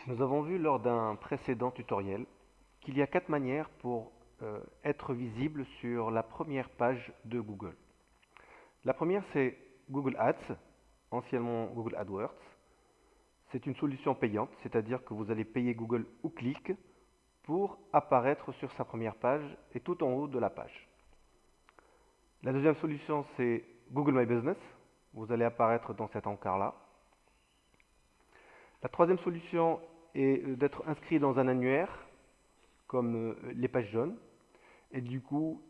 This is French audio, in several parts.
Nous avons vu lors d'un précédent tutoriel qu'il y a 4 manières pour être visible sur la première page de Google. La première, c'est Google Ads, anciennement Google AdWords. C'est une solution payante, c'est-à-dire que vous allez payer Google au clic pour apparaître sur sa première page et tout en haut de la page. La deuxième solution, c'est Google My Business. Vous allez apparaître dans cet encart-là. La troisième solution est d'être inscrit dans un annuaire, comme les pages jaunes. Et du coup,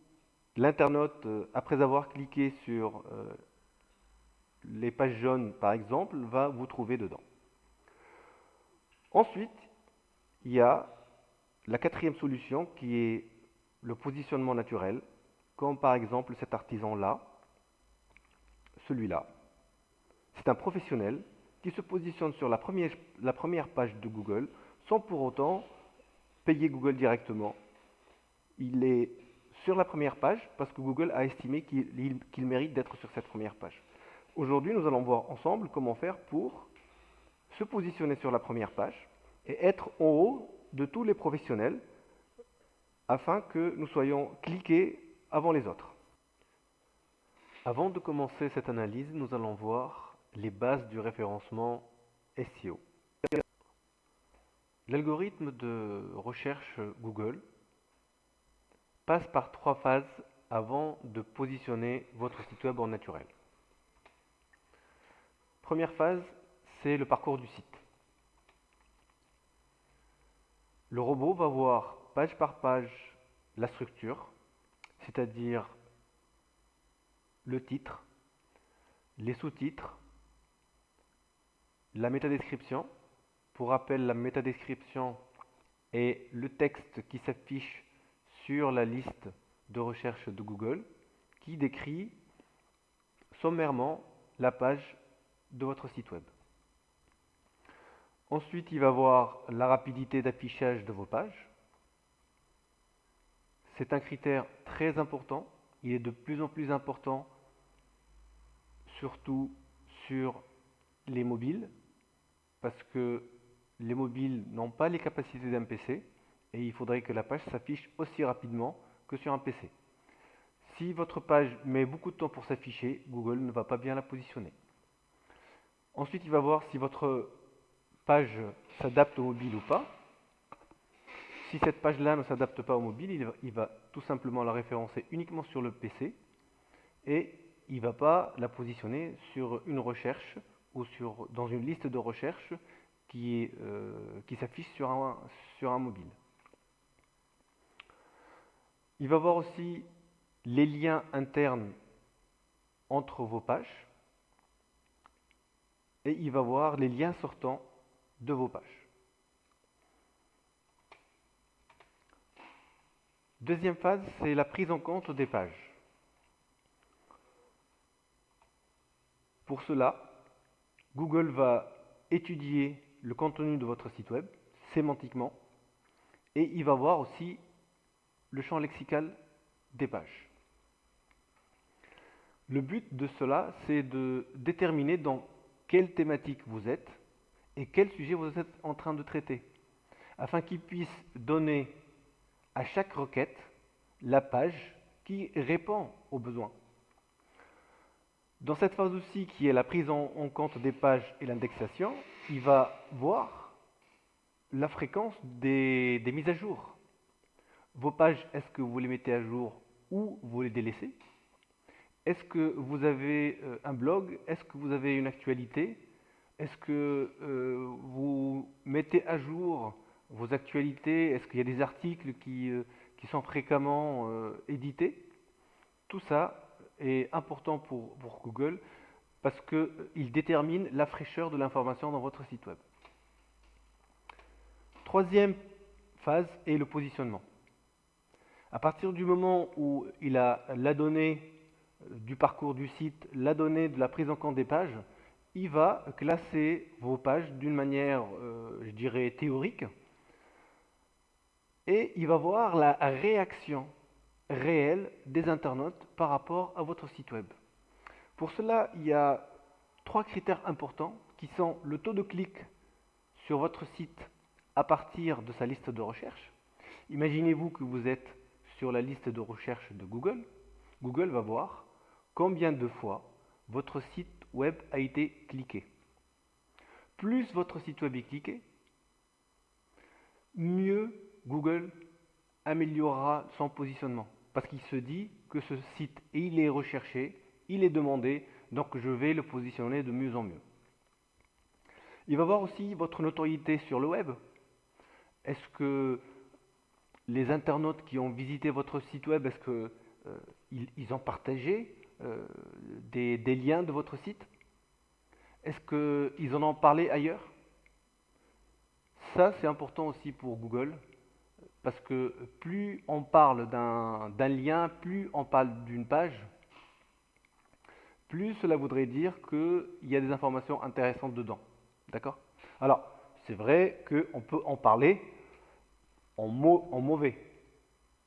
l'internaute, après avoir cliqué sur les pages jaunes, par exemple, va vous trouver dedans. Ensuite, il y a la quatrième solution qui est le positionnement naturel, comme par exemple cet artisan-là, celui-là. C'est un professionnel qui se positionne sur la première page de Google sans pour autant payer Google directement. Il est sur la première page parce que Google a estimé qu'il mérite d'être sur cette première page. Aujourd'hui, nous allons voir ensemble comment faire pour se positionner sur la première page et être en haut de tous les professionnels afin que nous soyons cliqués avant les autres. Avant de commencer cette analyse, nous allons voir les bases du référencement SEO. L'algorithme de recherche Google passe par 3 phases avant de positionner votre site web en naturel. Première phase, c'est le parcours du site. Le robot va voir page par page la structure, c'est-à-dire le titre, les sous-titres, la métadescription. Pour rappel, la métadescription est le texte qui s'affiche sur la liste de recherche de Google qui décrit sommairement la page de votre site web. Ensuite, il va voir la rapidité d'affichage de vos pages. C'est un critère très important. Il est de plus en plus important, surtout sur les mobiles, parce que les mobiles n'ont pas les capacités d'un PC et il faudrait que la page s'affiche aussi rapidement que sur un PC. Si votre page met beaucoup de temps pour s'afficher, Google ne va pas bien la positionner. Ensuite, il va voir si votre page s'adapte au mobile ou pas. Si cette page-là ne s'adapte pas au mobile, il va tout simplement la référencer uniquement sur le PC et il ne va pas la positionner sur une recherche ou dans une liste de recherche qui s'affiche sur un mobile. Il va voir aussi les liens internes entre vos pages et il va voir les liens sortants de vos pages. Deuxième phase, c'est la prise en compte des pages. Pour cela, Google va étudier le contenu de votre site web sémantiquement et il va voir aussi le champ lexical des pages. Le but de cela, c'est de déterminer dans quelle thématique vous êtes et quel sujet vous êtes en train de traiter, afin qu'il puisse donner à chaque requête la page qui répond aux besoins. Dans cette phase aussi, qui est la prise en compte des pages et l'indexation, il va voir la fréquence des mises à jour. Vos pages, est-ce que vous les mettez à jour ou vous les délaissez? Est-ce que vous avez un blog? Est-ce que vous avez une actualité? Est-ce que vous mettez à jour vos actualités? Est-ce qu'il y a des articles qui sont fréquemment édités? Tout ça est important pour Google parce qu'il détermine la fraîcheur de l'information dans votre site web. Troisième phase est le positionnement. À partir du moment où il a la donnée du parcours du site, la donnée de la prise en compte des pages, il va classer vos pages d'une manière, je dirais, théorique, et il va voir la réaction réelle des internautes par rapport à votre site web. Pour cela, il y a 3 critères importants qui sont le taux de clic sur votre site à partir de sa liste de recherche. Imaginez-vous que vous êtes sur la liste de recherche de Google. Google va voir combien de fois votre site web a été cliqué. Plus votre site web est cliqué, mieux Google améliorera son positionnement. Parce qu'il se dit que ce site, il est recherché, il est demandé, donc je vais le positionner de mieux en mieux. Il va voir aussi votre notoriété sur le web. Est-ce que les internautes qui ont visité votre site web, est-ce que ils ont partagé des liens de votre site? Est-ce qu'ils en ont parlé ailleurs? Ça, c'est important aussi pour Google, parce que plus on parle d'un lien, plus on parle d'une page, plus cela voudrait dire qu'il y a des informations intéressantes dedans. D'accord? Alors, c'est vrai qu'on peut en parler en mauvais,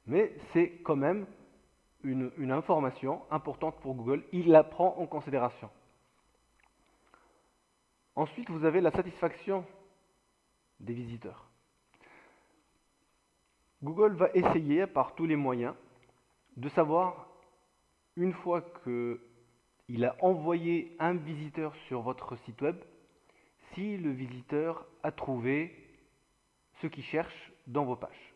mais c'est quand même une information importante pour Google. Il la prend en considération. Ensuite, vous avez la satisfaction des visiteurs. Google va essayer par tous les moyens de savoir, une fois qu'il a envoyé un visiteur sur votre site web, si le visiteur a trouvé ce qu'il cherche dans vos pages.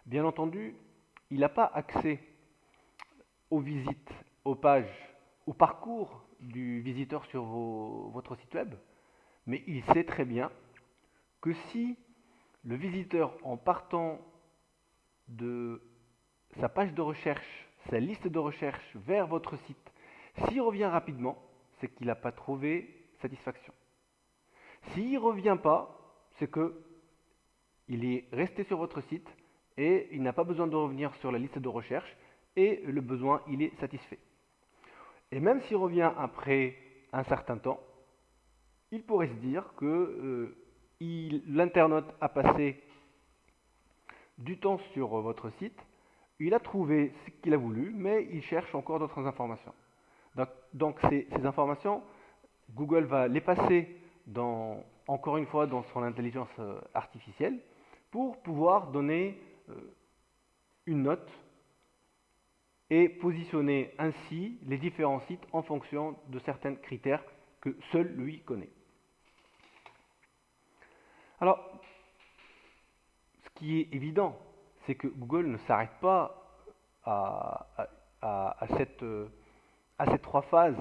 Bien entendu, il n'a pas accès aux visites, aux pages, au parcours du visiteur sur votre site web, mais il sait très bien que si le visiteur, en partant de sa page de recherche, sa liste de recherche vers votre site, s'il revient rapidement, c'est qu'il n'a pas trouvé satisfaction. S'il ne revient pas, c'est qu'il est resté sur votre site et il n'a pas besoin de revenir sur la liste de recherche et le besoin, il est satisfait. Et même s'il revient après un certain temps, il pourrait se dire que l'internaute a passé du temps sur votre site, il a trouvé ce qu'il a voulu, mais il cherche encore d'autres informations. Donc ces informations, Google va les passer encore une fois dans son intelligence artificielle pour pouvoir donner une note et positionner ainsi les différents sites en fonction de certains critères que seul lui connaît. Alors, ce qui est évident, c'est que Google ne s'arrête pas à ces trois phases.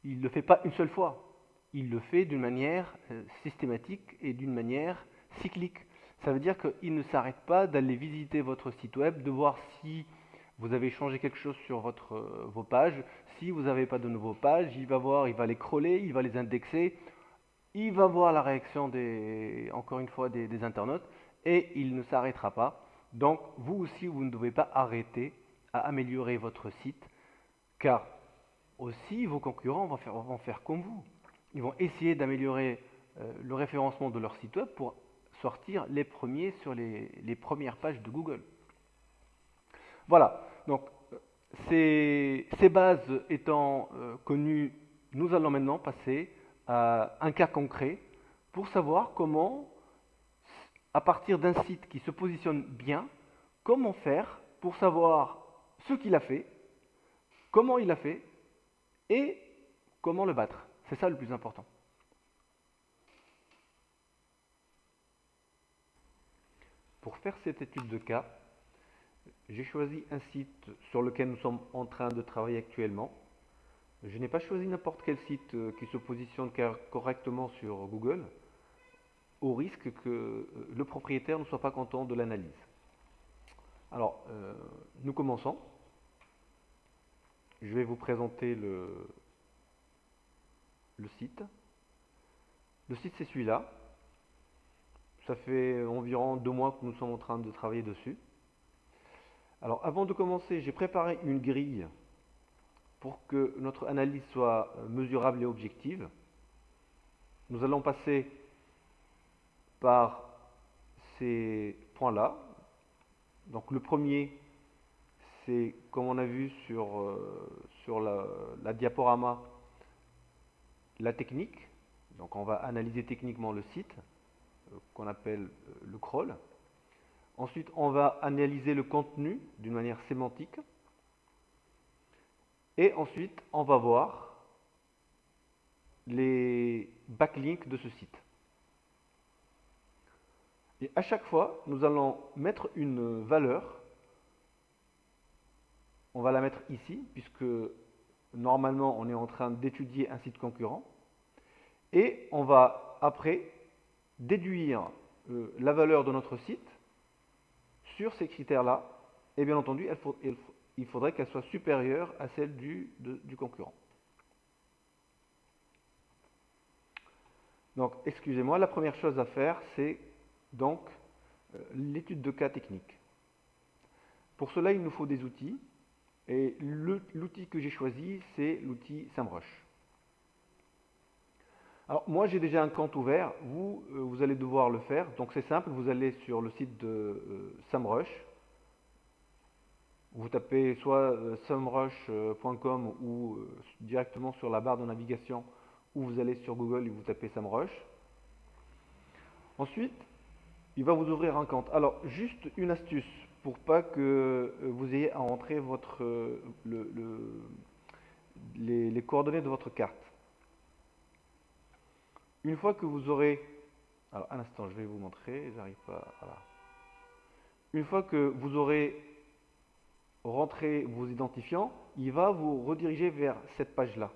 Il ne le fait pas une seule fois. Il le fait d'une manière systématique et d'une manière cyclique. Ça veut dire qu'il ne s'arrête pas d'aller visiter votre site web, de voir si vous avez changé quelque chose sur vos pages. Si vous n'avez pas de nouvelles pages, il va voir, il va les crawler, il va les indexer, il va voir la réaction encore une fois des internautes et il ne s'arrêtera pas. Donc vous aussi, vous ne devez pas arrêter à améliorer votre site, car aussi vos concurrents vont faire comme vous. Ils vont essayer d'améliorer le référencement de leur site web pour sortir les premiers sur les premières pages de Google. Voilà, donc ces bases étant connues, nous allons maintenant passer à un cas concret pour savoir comment, à partir d'un site qui se positionne bien, comment faire pour savoir ce qu'il a fait, comment il a fait et comment le battre. C'est ça le plus important. Pour faire cette étude de cas, j'ai choisi un site sur lequel nous sommes en train de travailler actuellement. Je n'ai pas choisi n'importe quel site qui se positionne correctement sur Google, au risque que le propriétaire ne soit pas content de l'analyse. Alors, nous commençons. Je vais vous présenter le site. Le site, c'est celui-là. Ça fait environ 2 mois que nous sommes en train de travailler dessus. Alors, avant de commencer, j'ai préparé une grille pour que notre analyse soit mesurable et objective. Nous allons passer par ces points-là. Donc, le premier, c'est comme on a vu sur la diaporama, la technique. Donc on va analyser techniquement le site. qu'on appelle le crawl. Ensuite, on va analyser le contenu d'une manière sémantique. Et ensuite, on va voir les backlinks de ce site. Et à chaque fois, nous allons mettre une valeur. On va la mettre ici, puisque normalement, on est en train d'étudier un site concurrent. Et on va après déduire la valeur de notre site sur ces critères-là. Et bien entendu, il faudrait qu'elle soit supérieure à celle du concurrent. Donc, excusez-moi, la première chose à faire, c'est donc l'étude de cas technique. Pour cela, il nous faut des outils. Et l'outil que j'ai choisi, c'est l'outil SEMrush. Alors, moi, j'ai déjà un compte ouvert. Vous allez devoir le faire. Donc, c'est simple. Vous allez sur le site de SEMrush. Vous tapez soit semrush.com ou directement sur la barre de navigation, ou vous allez sur Google et vous tapez SEMrush. Ensuite, il va vous ouvrir un compte. Alors, juste une astuce pour pas que vous ayez à entrer les coordonnées de votre carte. Une fois que vous aurez... Alors, un instant, je vais vous montrer. J'arrive pas... Voilà. Une fois que vous aurez rentré vos identifiants, il va vous rediriger vers cette page-là.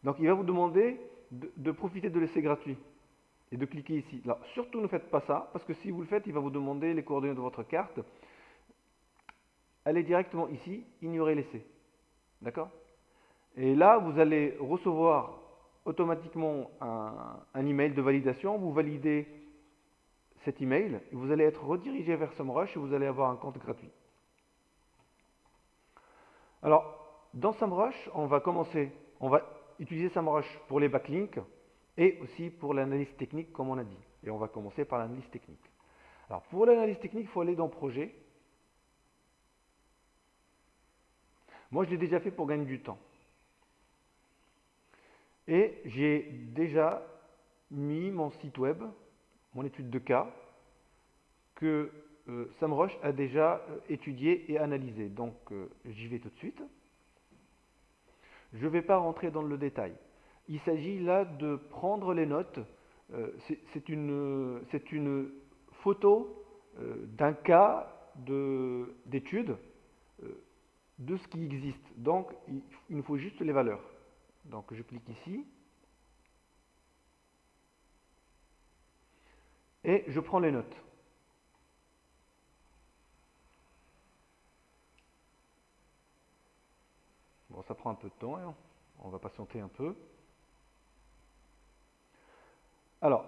Donc, il va vous demander de profiter de l'essai gratuit et de cliquer ici. Alors, surtout ne faites pas ça, parce que si vous le faites, il va vous demander les coordonnées de votre carte. Allez directement ici, ignorez l'essai. D'accord? Et là, vous allez recevoir automatiquement un email de validation. Vous validez cet email et vous allez être redirigé vers SEMrush et vous allez avoir un compte gratuit. Alors, dans SEMrush, on va utiliser SEMrush pour les backlinks et aussi pour l'analyse technique, comme on a dit. Et on va commencer par l'analyse technique. Alors, pour l'analyse technique, il faut aller dans Projet. Moi, je l'ai déjà fait pour gagner du temps. Et j'ai déjà mis mon site web, mon étude de cas, que SEMrush a déjà étudié et analysé. Donc, j'y vais tout de suite. Je ne vais pas rentrer dans le détail. Il s'agit là de prendre les notes. C'est une photo d'un cas d'étude de ce qui existe. Donc, il nous faut juste les valeurs. Donc, je clique ici. Et je prends les notes. Bon, ça prend un peu de temps, hein. On va patienter un peu. Alors,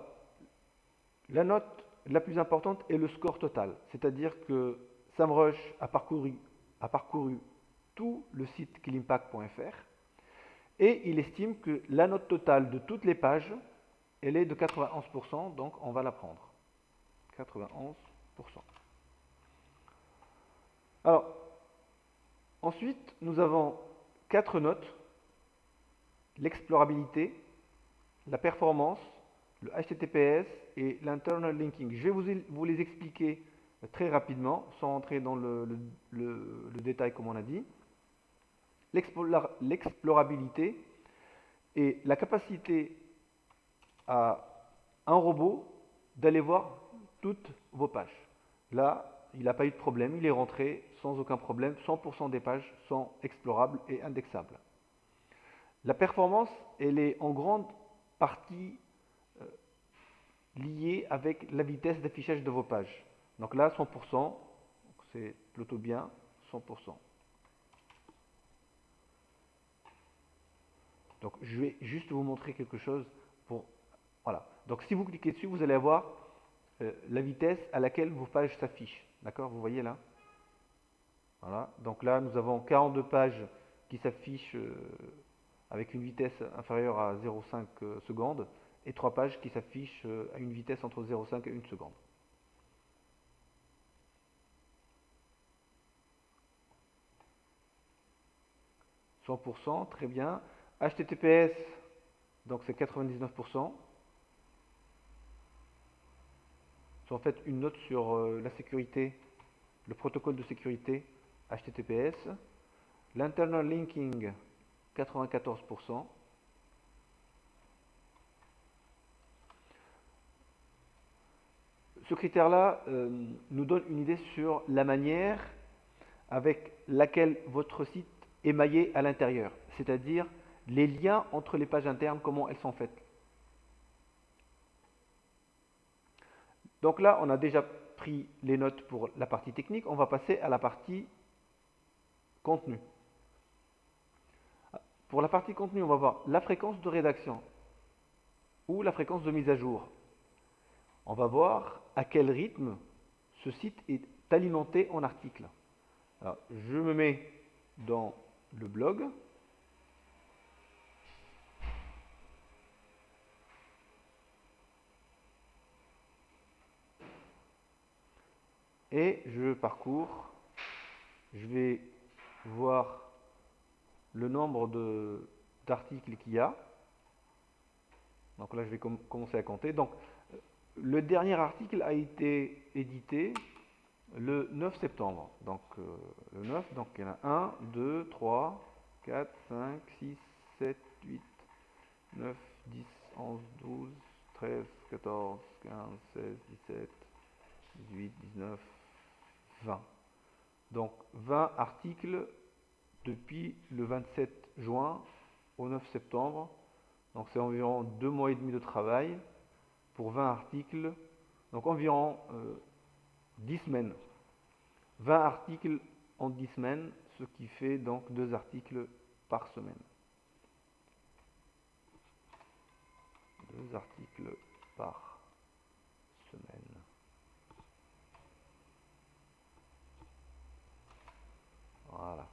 la note la plus importante est le score total. C'est-à-dire que SEMrush a parcouru tout le site killimpact.fr et il estime que la note totale de toutes les pages, elle est de 91%, donc on va la prendre. 91%. Alors, ensuite, nous avons 4 notes: l'explorabilité, la performance, le HTTPS et l'internal linking. Je vais vous les expliquer très rapidement, sans entrer dans le détail comme on a dit. L'explorabilité est la capacité à un robot d'aller voir toutes vos pages. Là, il n'a pas eu de problème, il est rentré sans aucun problème, 100% des pages sont explorables et indexables. La performance, elle est en grande partie liée avec la vitesse d'affichage de vos pages. Donc là, 100%, c'est plutôt bien, 100%. Donc je vais juste vous montrer quelque chose pour... Voilà. Donc si vous cliquez dessus, vous allez avoir la vitesse à laquelle vos pages s'affichent. D'accord? Vous voyez là? Voilà. Donc là, nous avons 42 pages qui s'affichent avec une vitesse inférieure à 0,5 secondes et 3 pages qui s'affichent à une vitesse entre 0,5 et 1 seconde. « 100%, très bien. HTTPS, donc c'est 99%. en fait une note sur la sécurité, le protocole de sécurité HTTPS, l'internal linking 94%. Ce critère-là nous donne une idée sur la manière avec laquelle votre site est maillé à l'intérieur, c'est-à-dire les liens entre les pages internes, comment elles sont faites. Donc là, on a déjà pris les notes pour la partie technique, on va passer à la partie contenu. Pour la partie contenu, on va voir la fréquence de rédaction ou la fréquence de mise à jour. On va voir à quel rythme ce site est alimenté en articles. Alors, je me mets dans le blog. Et je parcours. Je vais voir le nombre d'articles qu'il y a. Donc là, je vais commencer à compter. Donc, le dernier article a été édité le 9 septembre. Donc, le 9, donc il y en a 1, 2, 3, 4, 5, 6, 7, 8, 9, 10, 11, 12, 13, 14, 15, 16, 17, 18, 19, 20. Donc, 20 articles depuis le 27 juin au 9 septembre. Donc, c'est environ 2 mois et demi de travail pour 20 articles. Donc, environ 10 semaines. 20 articles en 10 semaines, ce qui fait donc 2 articles par semaine. 2 articles par semaine. Voilà.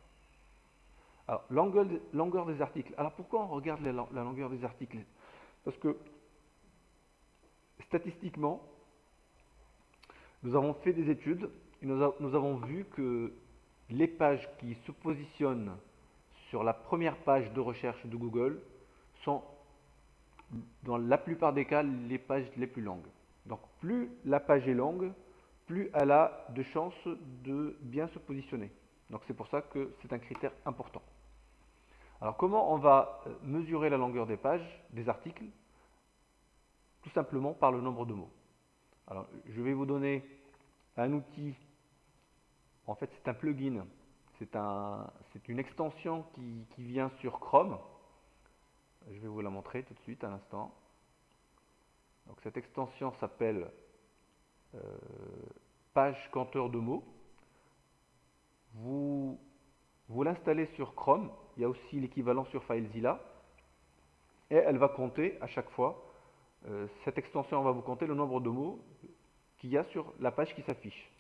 Alors, longueur des articles. Alors, pourquoi on regarde la longueur des articles? Parce que, statistiquement, nous avons fait des études et nous avons vu que les pages qui se positionnent sur la première page de recherche de Google sont, dans la plupart des cas, les pages les plus longues. Donc, plus la page est longue, plus elle a de chances de bien se positionner. Donc, c'est pour ça que c'est un critère important. Alors, comment on va mesurer la longueur des pages, des articles? Tout simplement par le nombre de mots. Alors, je vais vous donner un outil. En fait, c'est un plugin. C'est une extension qui vient sur Chrome. Je vais vous la montrer tout de suite, à l'instant. Donc, cette extension s'appelle Page compteur de mots. Vous l'installez sur Chrome. Il y a aussi l'équivalent sur FileZilla. Et elle va compter à chaque fois. Cette extension va vous compter le nombre de mots qu'il y a sur la page qui s'affiche.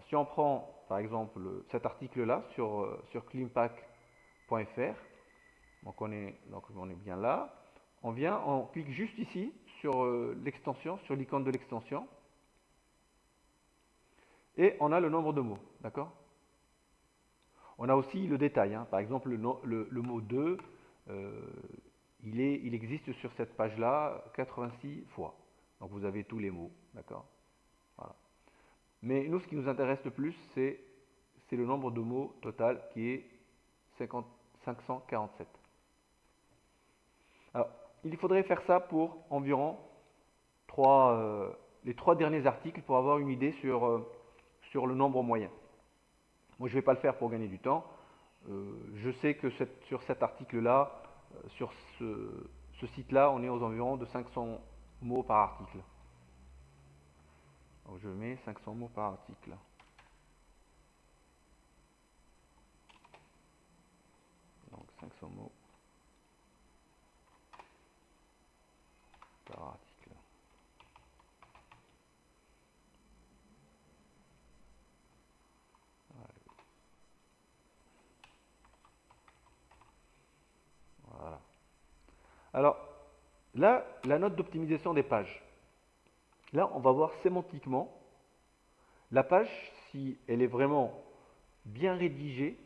Si on prend par exemple cet article-là sur cleanpack.fr, donc on est bien là, on clique juste ici sur l'extension, sur l'icône de l'extension, et on a le nombre de mots, d'accord? On a aussi le détail, hein. Par exemple le mot 2, il existe sur cette page-là 86 fois. Donc vous avez tous les mots, d'accord? Voilà. Mais nous, ce qui nous intéresse le plus, c'est le nombre de mots total qui est 547. Alors, il faudrait faire ça pour environ les 3 derniers articles pour avoir une idée sur le nombre moyen. Moi, je ne vais pas le faire pour gagner du temps. Je sais que sur cet article-là, sur ce site-là, on est aux environs de 500 mots par article. Donc, je mets 500 mots par article. Donc 500 mots par article. Voilà. Alors, là, la note d'optimisation des pages. Là, on va voir sémantiquement la page, si elle est vraiment bien rédigée,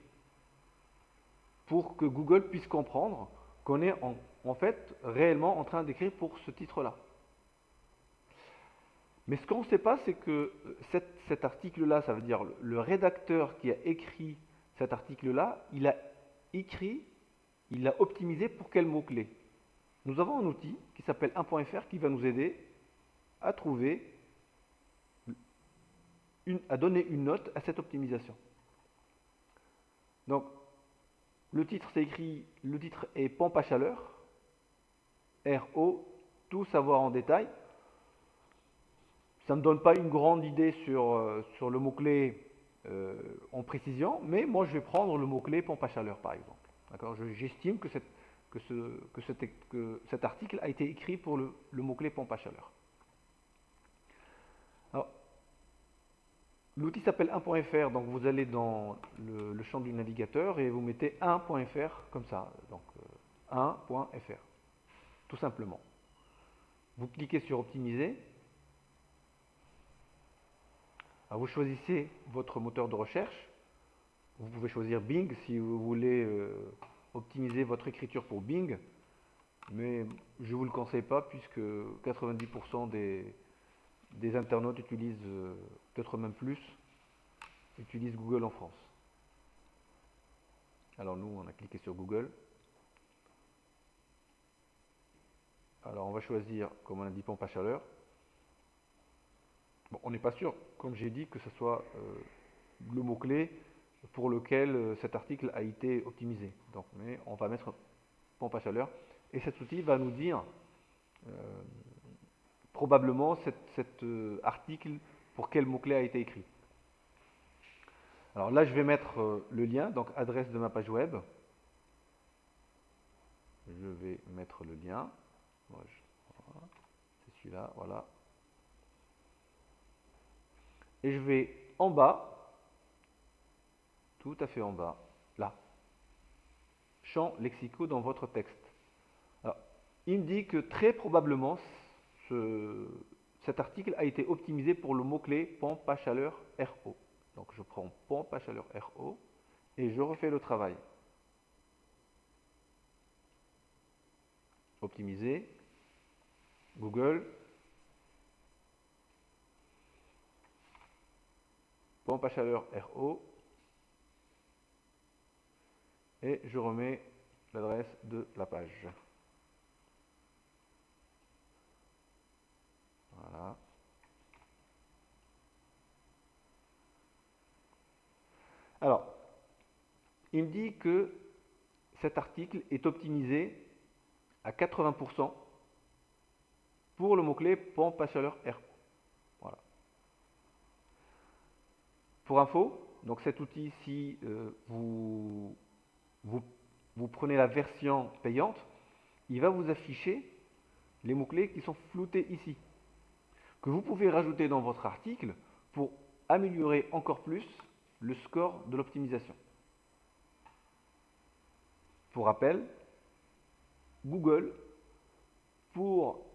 pour que Google puisse comprendre qu'on est en fait réellement en train d'écrire pour ce titre-là. Mais ce qu'on ne sait pas, c'est que cet article-là, ça veut dire le rédacteur qui a écrit cet article-là, il l'a optimisé pour quel mot-clé? Nous avons un outil qui s'appelle 1.fr qui va nous aider à trouver, à donner une note à cette optimisation. Donc, le titre est pompe à chaleur, RO, tout savoir en détail. Ça ne me donne pas une grande idée sur le mot-clé en précision, mais moi je vais prendre le mot-clé pompe à chaleur par exemple. J'estime que cet article a été écrit pour le mot-clé pompe à chaleur. L'outil s'appelle 1.fr, donc vous allez dans le champ du navigateur et vous mettez 1.fr comme ça, donc 1.fr, tout simplement. Vous cliquez sur optimiser. Alors vous choisissez votre moteur de recherche. Vous pouvez choisir Bing si vous voulez optimiser votre écriture pour Bing, mais je ne vous le conseille pas puisque 90% des internautes utilisent, peut-être même plus, utilisent Google en France. Alors nous, on a cliqué sur Google. Alors on va choisir, comme on a dit, pompe à chaleur. Bon, on n'est pas sûr, comme j'ai dit, que ce soit le mot-clé pour lequel cet article a été optimisé. Donc, mais on va mettre pompe à chaleur. Et cet outil va nous dire probablement cet article pour quel mot-clé a été écrit. Alors là, je vais mettre le lien, donc adresse de ma page web. Je vais mettre le lien. Voilà, c'est celui-là, voilà. Et je vais en bas, tout à fait en bas, là. Champ lexicaux dans votre texte. Alors, il me dit que très probablement, cet article a été optimisé pour le mot-clé pompe à chaleur RO. Donc je prends pompe à chaleur RO et je refais le travail. Optimiser, Google, pompe à chaleur RO, et je remets l'adresse de la page. Voilà. Alors, il me dit que cet article est optimisé à 80% pour le mot-clé pompe à chaleur RO. Voilà. Pour info, donc cet outil, si vous prenez la version payante, il va vous afficher les mots-clés qui sont floutés ici, que vous pouvez rajouter dans votre article pour améliorer encore plus le score de l'optimisation. Pour rappel, Google, pour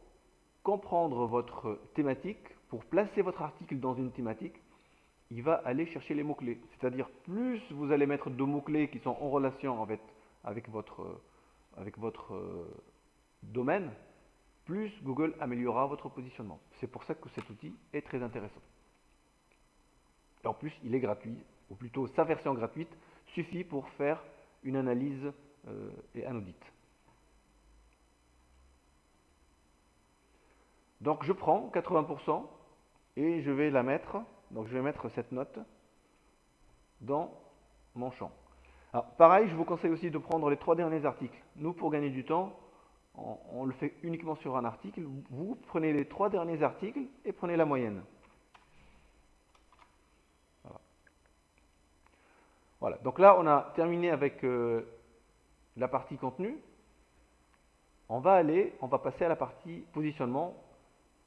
comprendre votre thématique, pour placer votre article dans une thématique, il va aller chercher les mots-clés. C'est-à-dire, plus vous allez mettre de mots-clés qui sont en relation avec votre domaine, plus Google améliorera votre positionnement. C'est pour ça que cet outil est très intéressant. Et en plus, il est gratuit, ou plutôt sa version gratuite suffit pour faire une analyse et un audit. Donc je prends 80% et je vais la mettre, donc je vais mettre cette note dans mon champ. Alors pareil, je vous conseille aussi de prendre les 3 derniers articles. Nous, pour gagner du temps, on le fait uniquement sur un article. Vous prenez les 3 derniers articles et prenez la moyenne. Voilà, donc là on a terminé avec la partie contenu. On va passer à la partie positionnement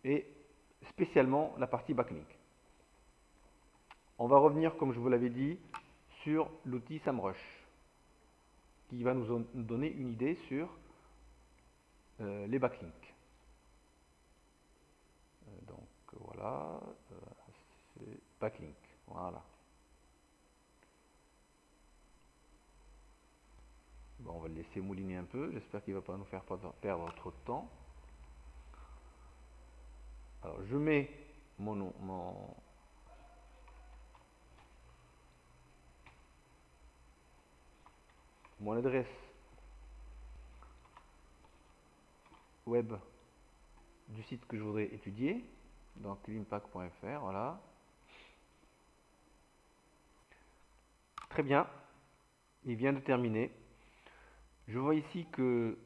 et spécialement la partie backlink. On va revenir, comme je vous l'avais dit, sur l'outil SEMrush qui va nous donner une idée sur les backlinks. Donc voilà, c'est backlink. Voilà. Bon, on va le laisser mouliner un peu. J'espère qu'il ne va pas nous faire perdre trop de temps. Alors, je mets mon adresse web du site que je voudrais étudier, donc limpac.fr, voilà. Très bien, il vient de terminer. Je vois ici que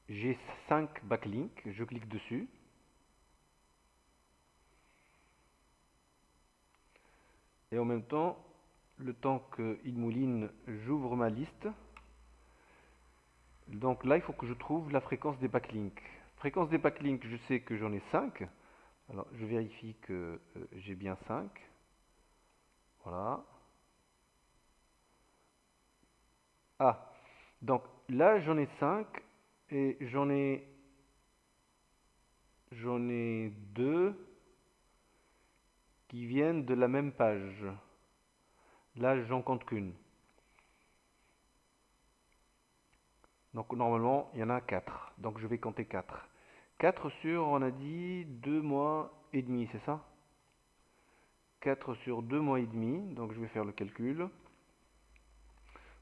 j'ai 5 backlinks, je clique dessus. Et en même temps qu'il mouline, j'ouvre ma liste. Donc là, il faut que je trouve la fréquence des backlinks. Fréquence des backlinks, je sais que j'en ai 5. Alors, je vérifie que j'ai bien 5. Voilà. Ah, donc là, j'en ai 5 et j'en ai 2 qui viennent de la même page. Là, j'en compte qu'une. Donc normalement, il y en a 4. Donc je vais compter 4. 4 sur, on a dit, 2 mois et demi, c'est ça? 4 sur 2 mois et demi, donc je vais faire le calcul.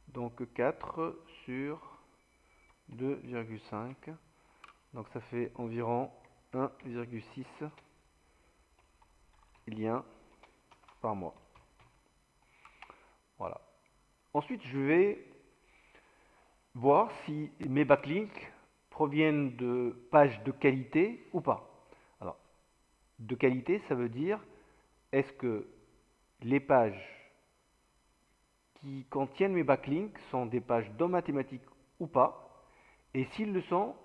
Donc 4 sur 2,5. Donc ça fait environ 1,6 liens par mois. Voilà. Ensuite, je vais voir si mes backlinks proviennent de pages de qualité ou pas. Alors, de qualité, ça veut dire, est-ce que les pages qui contiennent mes backlinks sont des pages dans mathématiques ou pas? Et s'ils le sont,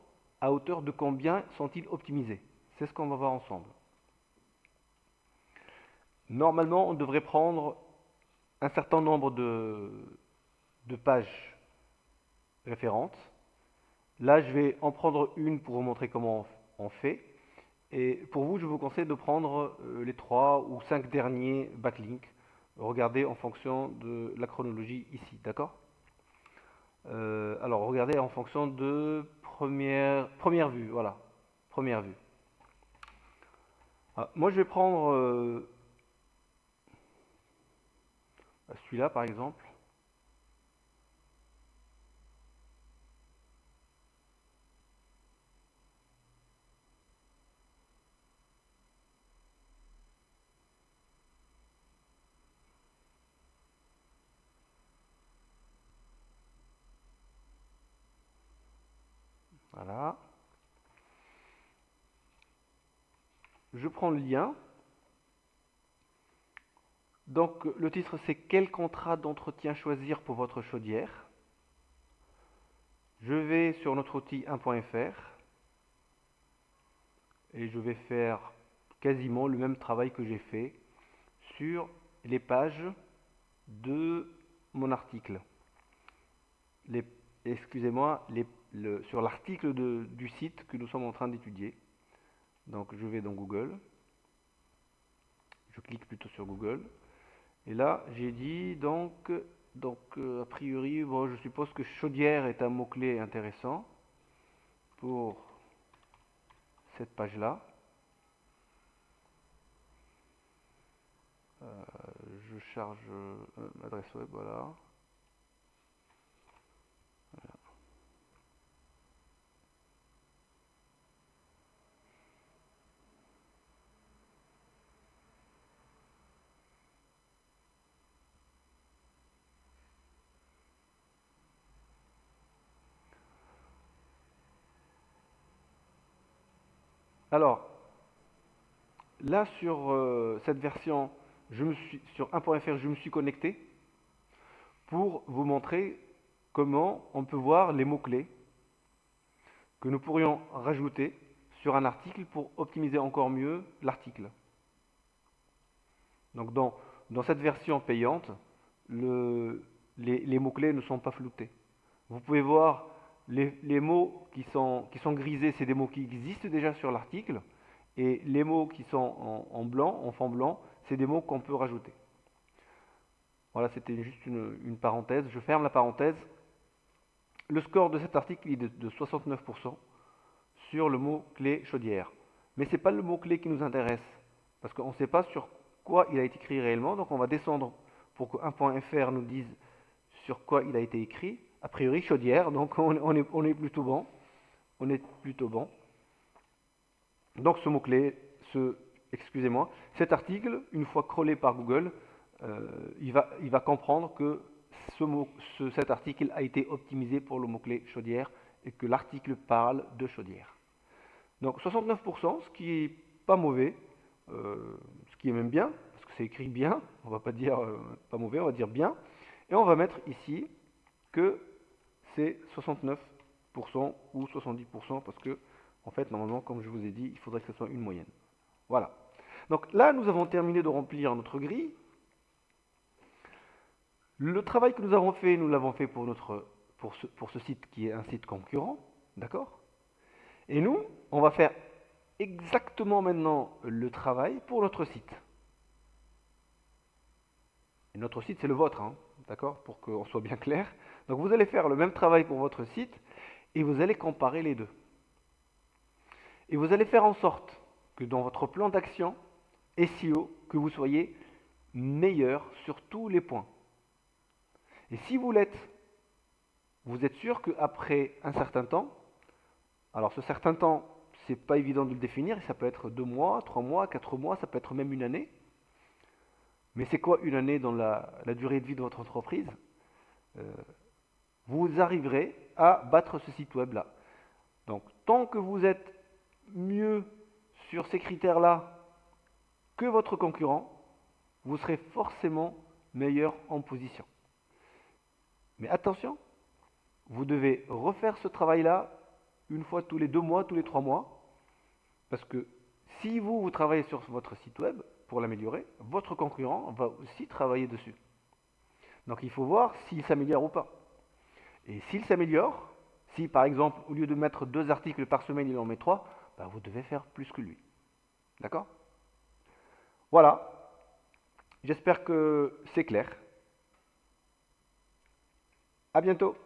à hauteur de combien sont-ils optimisés? C'est ce qu'on va voir ensemble. Normalement, on devrait prendre un certain nombre de pages référentes. Là, je vais en prendre une pour vous montrer comment on fait. Et pour vous, je vous conseille de prendre les 3 ou 5 derniers backlinks. Regardez en fonction de la chronologie ici, d'accord? Alors, regardez en fonction de première vue, voilà, première vue. Moi, je vais prendre celui-là, par exemple. Voilà. Je prends le lien. Donc, le titre, c'est quel contrat d'entretien choisir pour votre chaudière? Je vais sur notre outil 1.fr et je vais faire quasiment le même travail que j'ai fait sur les pages de mon article. Excusez-moi, sur l'article du site que nous sommes en train d'étudier. Donc je vais dans Google, je clique plutôt sur Google, et là j'ai dit donc a priori, bon, je suppose que chaudière est un mot-clé intéressant pour cette page-là. Je charge l'adresse web, voilà. Alors, là sur cette version, sur 1.fr, je me suis connecté pour vous montrer comment on peut voir les mots-clés que nous pourrions rajouter sur un article pour optimiser encore mieux l'article. Donc dans cette version payante, les mots-clés ne sont pas floutés. Vous pouvez voir les mots qui sont grisés, c'est des mots qui existent déjà sur l'article, et les mots qui sont en blanc, en fond blanc, c'est des mots qu'on peut rajouter. Voilà, c'était juste une parenthèse. Je ferme la parenthèse. Le score de cet article est de 69% sur le mot-clé chaudière. Mais ce n'est pas le mot-clé qui nous intéresse, parce qu'on ne sait pas sur quoi il a été écrit réellement. Donc on va descendre pour que 1.fr nous dise sur quoi il a été écrit. A priori chaudière, donc on est plutôt bon. On est plutôt bon. Donc ce mot-clé, excusez-moi, cet article, une fois crawlé par Google, il va comprendre que cet article a été optimisé pour le mot-clé chaudière et que l'article parle de chaudière. Donc 69%, ce qui est pas mauvais, ce qui est même bien, parce que c'est écrit bien, on va pas dire pas mauvais, on va dire bien. Et on va mettre ici que c'est 69% ou 70% parce que, en fait, normalement, comme je vous ai dit, il faudrait que ce soit une moyenne. Voilà. Donc là, nous avons terminé de remplir notre grille. Le travail que nous avons fait, nous l'avons fait pour ce site qui est un site concurrent, d'accord? Et nous, on va faire exactement maintenant le travail pour notre site. Et notre site, c'est le vôtre, hein, d'accord? Pour qu'on soit bien clair. Donc vous allez faire le même travail pour votre site et vous allez comparer les deux. Et vous allez faire en sorte que dans votre plan d'action SEO, que vous soyez meilleur sur tous les points. Et si vous l'êtes, vous êtes sûr qu'après un certain temps, alors ce certain temps, c'est pas évident de le définir, ça peut être 2 mois, 3 mois, 4 mois, ça peut être même une année. Mais c'est quoi une année dans la durée de vie de votre entreprise? Vous arriverez à battre ce site web là. Donc tant que vous êtes mieux sur ces critères-là que votre concurrent, vous serez forcément meilleur en position. Mais attention, vous devez refaire ce travail-là une fois tous les 2 mois, tous les 3 mois, parce que si vous travaillez sur votre site web pour l'améliorer, votre concurrent va aussi travailler dessus. Donc il faut voir s'il s'améliore ou pas. Et s'il s'améliore, si par exemple au lieu de mettre 2 articles par semaine, il en met 3, ben, vous devez faire plus que lui. D'accord? Voilà. J'espère que c'est clair. À bientôt.